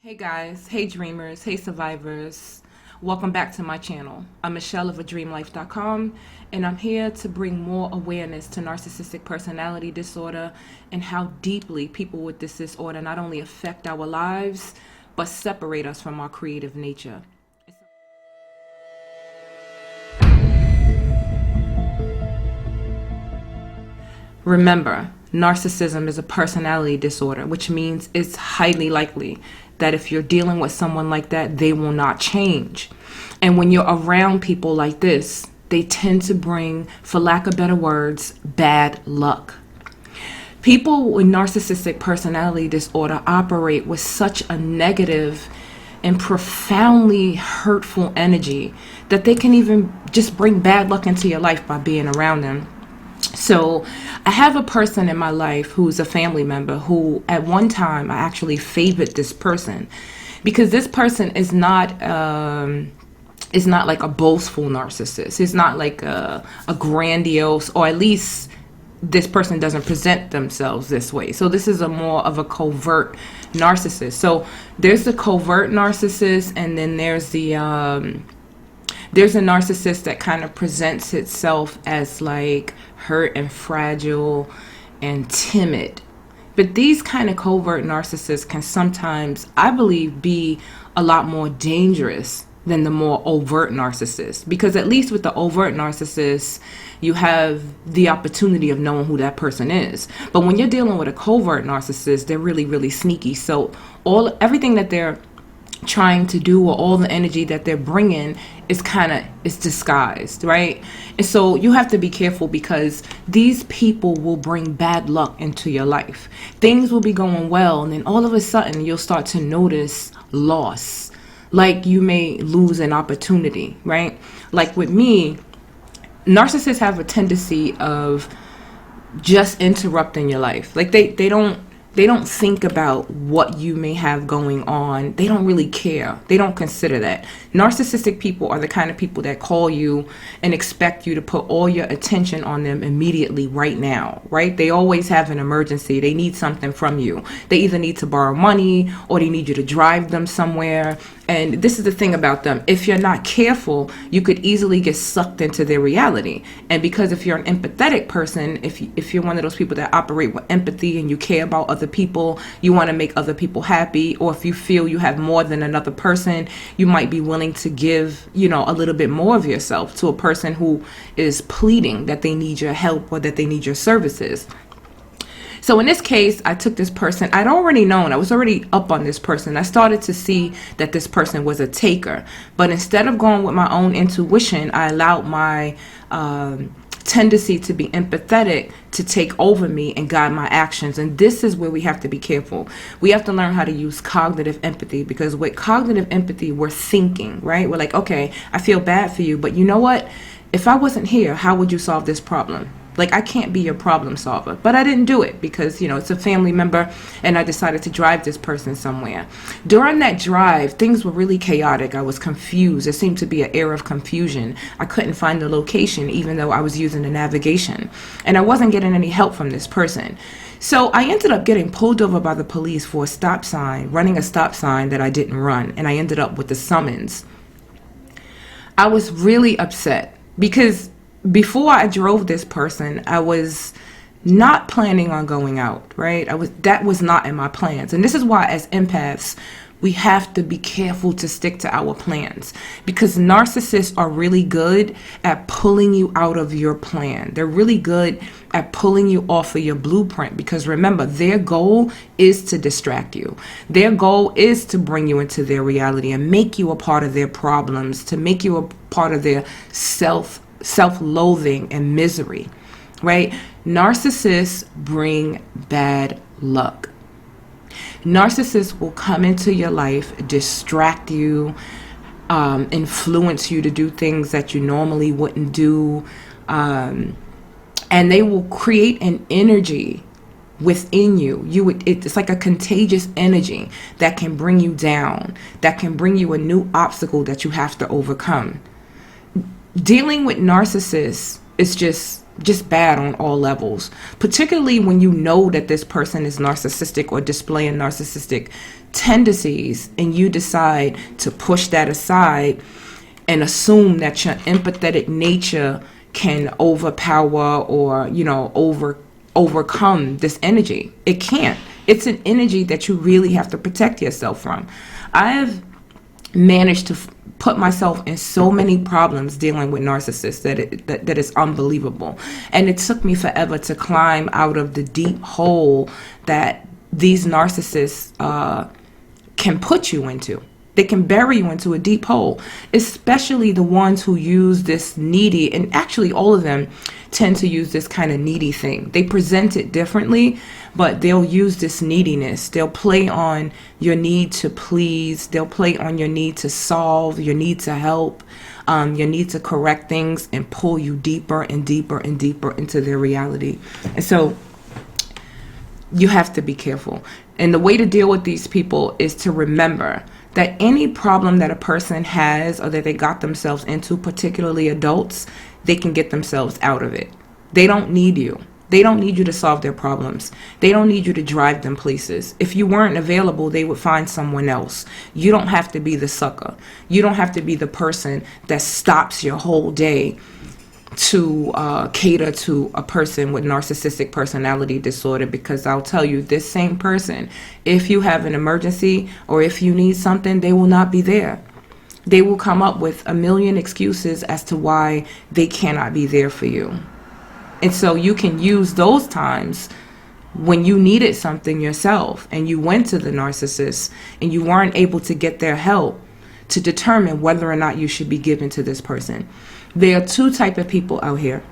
Hey guys, hey dreamers, hey survivors. Welcome back to my channel. I'm Michelle of adreamlife.com, and I'm here to bring more awareness to narcissistic personality disorder and how deeply people with this disorder not only affect our lives, but separate us from our creative nature. Remember, narcissism is a personality disorder, which means it's highly likely that if you're dealing with someone like that, they will not change. And when you're around people like this, they tend to bring, for lack of better words, bad luck. People with narcissistic personality disorder operate with such a negative and profoundly hurtful energy that they can even just bring bad luck into your life by being around them. So I have a person in my life who's a family member who at one time I actually favored this person because this person is not like a boastful narcissist. It's not like a grandiose, or at least this person doesn't present themselves this way. So this is a more of a covert narcissist. So there's the covert narcissist, and then there's a narcissist that kind of presents itself as like hurt and fragile and timid. But these kind of covert narcissists can sometimes, I believe, be a lot more dangerous than the more overt narcissist, because at least with the overt narcissist you have the opportunity of knowing who that person is. But when you're dealing with a covert narcissist, they're really sneaky. So everything that they're trying to do, or all the energy that they're bringing, is disguised, right? And so you have to be careful, because these people will bring bad luck into your life. Things will be going well, and then all of a sudden you'll start to notice loss, like you may lose an opportunity, right? Like with me, narcissists have a tendency of just interrupting your life. Like they don't think about what you may have going on. They don't really care. They don't consider that. Narcissistic people are the kind of people that call you and expect you to put all your attention on them immediately right now, right? They always have an emergency. They need something from you. They either need to borrow money or they need you to drive them somewhere. And this is the thing about them. If you're not careful, you could easily get sucked into their reality. And because if you're an empathetic person, if you're one of those people that operate with empathy and you care about other people, you want to make other people happy, or if you feel you have more than another person, you might be willing to give, a little bit more of yourself to a person who is pleading that they need your help or that they need your services. So in this case, I took this person. I'd already known. I was already up on this person. I started to see that this person was a taker. But instead of going with my own intuition, I allowed my tendency to be empathetic to take over me and guide my actions. And this is where we have to be careful. We have to learn how to use cognitive empathy, because with cognitive empathy, we're thinking, right? We're like, okay, I feel bad for you, but you know what? If I wasn't here, how would you solve this problem? Like, I can't be your problem solver. But I didn't do it because, it's a family member, and I decided to drive this person somewhere. During that drive, things were really chaotic. I was confused. There seemed to be an air of confusion. I couldn't find the location, even though I was using the navigation. And I wasn't getting any help from this person. So I ended up getting pulled over by the police for a stop sign, running a stop sign that I didn't run. And I ended up with the summons. I was really upset because before I drove this person, I was not planning on going out, right? That was not in my plans. And this is why, as empaths, we have to be careful to stick to our plans, because narcissists are really good at pulling you out of your plan. They're really good at pulling you off of your blueprint, because remember, their goal is to distract you. Their goal is to bring you into their reality and make you a part of their problems, to make you a part of their self-loathing and misery, right? Narcissists bring bad luck. Narcissists will come into your life, distract you, influence you to do things that you normally wouldn't do, and they will create an energy within you. It's like a contagious energy that can bring you down, that can bring you a new obstacle that you have to overcome. Dealing with narcissists is just just bad on all levels, particularly when you know that this person is narcissistic or displaying narcissistic tendencies, and you decide to push that aside and assume that your empathetic nature can overpower or, you know, overcome this energy. It can't. It's an energy that you really have to protect yourself from. I've managed to put myself in so many problems dealing with narcissists that is unbelievable. And it took me forever to climb out of the deep hole that these narcissists can put you into. They can bury you into a deep hole, especially the ones who use this needy, and actually all of them tend to use this kind of needy thing. They present it differently, but they'll use this neediness. They'll play on your need to please. They'll play on your need to solve, your need to help, your need to correct things, and pull you deeper and deeper and deeper into their reality. And so you have to be careful. And the way to deal with these people is to remember that any problem that a person has or that they got themselves into, particularly adults, they can get themselves out of it. They don't need you. They don't need you to solve their problems. They don't need you to drive them places. If you weren't available, they would find someone else. You don't have to be the sucker. You don't have to be the person that stops your whole day to cater to a person with narcissistic personality disorder, because I'll tell you, this same person, if you have an emergency or if you need something, they will not be there. They will come up with a million excuses as to why they cannot be there for you. And so you can use those times when you needed something yourself and you went to the narcissist and you weren't able to get their help to determine whether or not you should be given to this person. There are two types of people out here.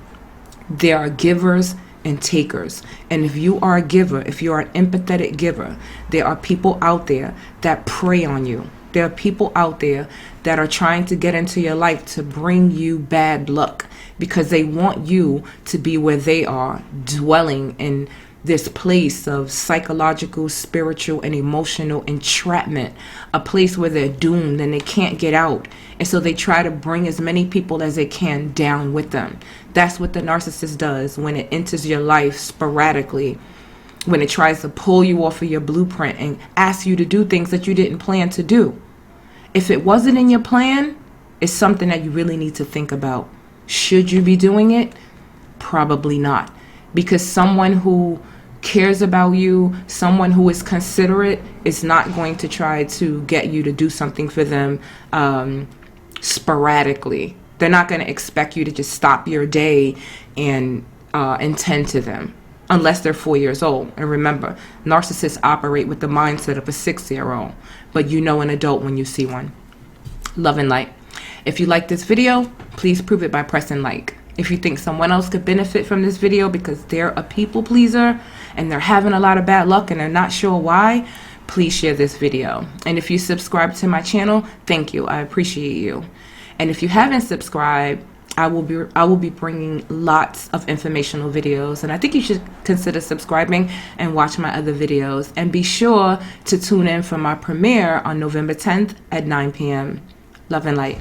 There are givers and takers. And if you are a giver, if you are an empathetic giver, there are people out there that prey on you. There are people out there that are trying to get into your life to bring you bad luck because they want you to be where they are, dwelling in this place of psychological, spiritual, and emotional entrapment, a place where they're doomed and they can't get out. And so they try to bring as many people as they can down with them. That's what the narcissist does when it enters your life sporadically, when it tries to pull you off of your blueprint and ask you to do things that you didn't plan to do. If it wasn't in your plan, it's something that you really need to think about. Should you be doing it? Probably not. Because someone who cares about you, someone who is considerate, is not going to try to get you to do something for them sporadically. They're not going to expect you to just stop your day and attend to them unless they're 4 years old. And remember, narcissists operate with the mindset of a 6-year-old, but you know an adult when you see one. Love and light. If you like this video, please prove it by pressing like. If you think someone else could benefit from this video because they're a people pleaser and they're having a lot of bad luck and they're not sure why, please share this video. And if you subscribe to my channel, thank you. I appreciate you. And if you haven't subscribed, I will be bringing lots of informational videos, and I think you should consider subscribing and watch my other videos. And be sure to tune in for my premiere on November 10th at 9 p.m. Love and light.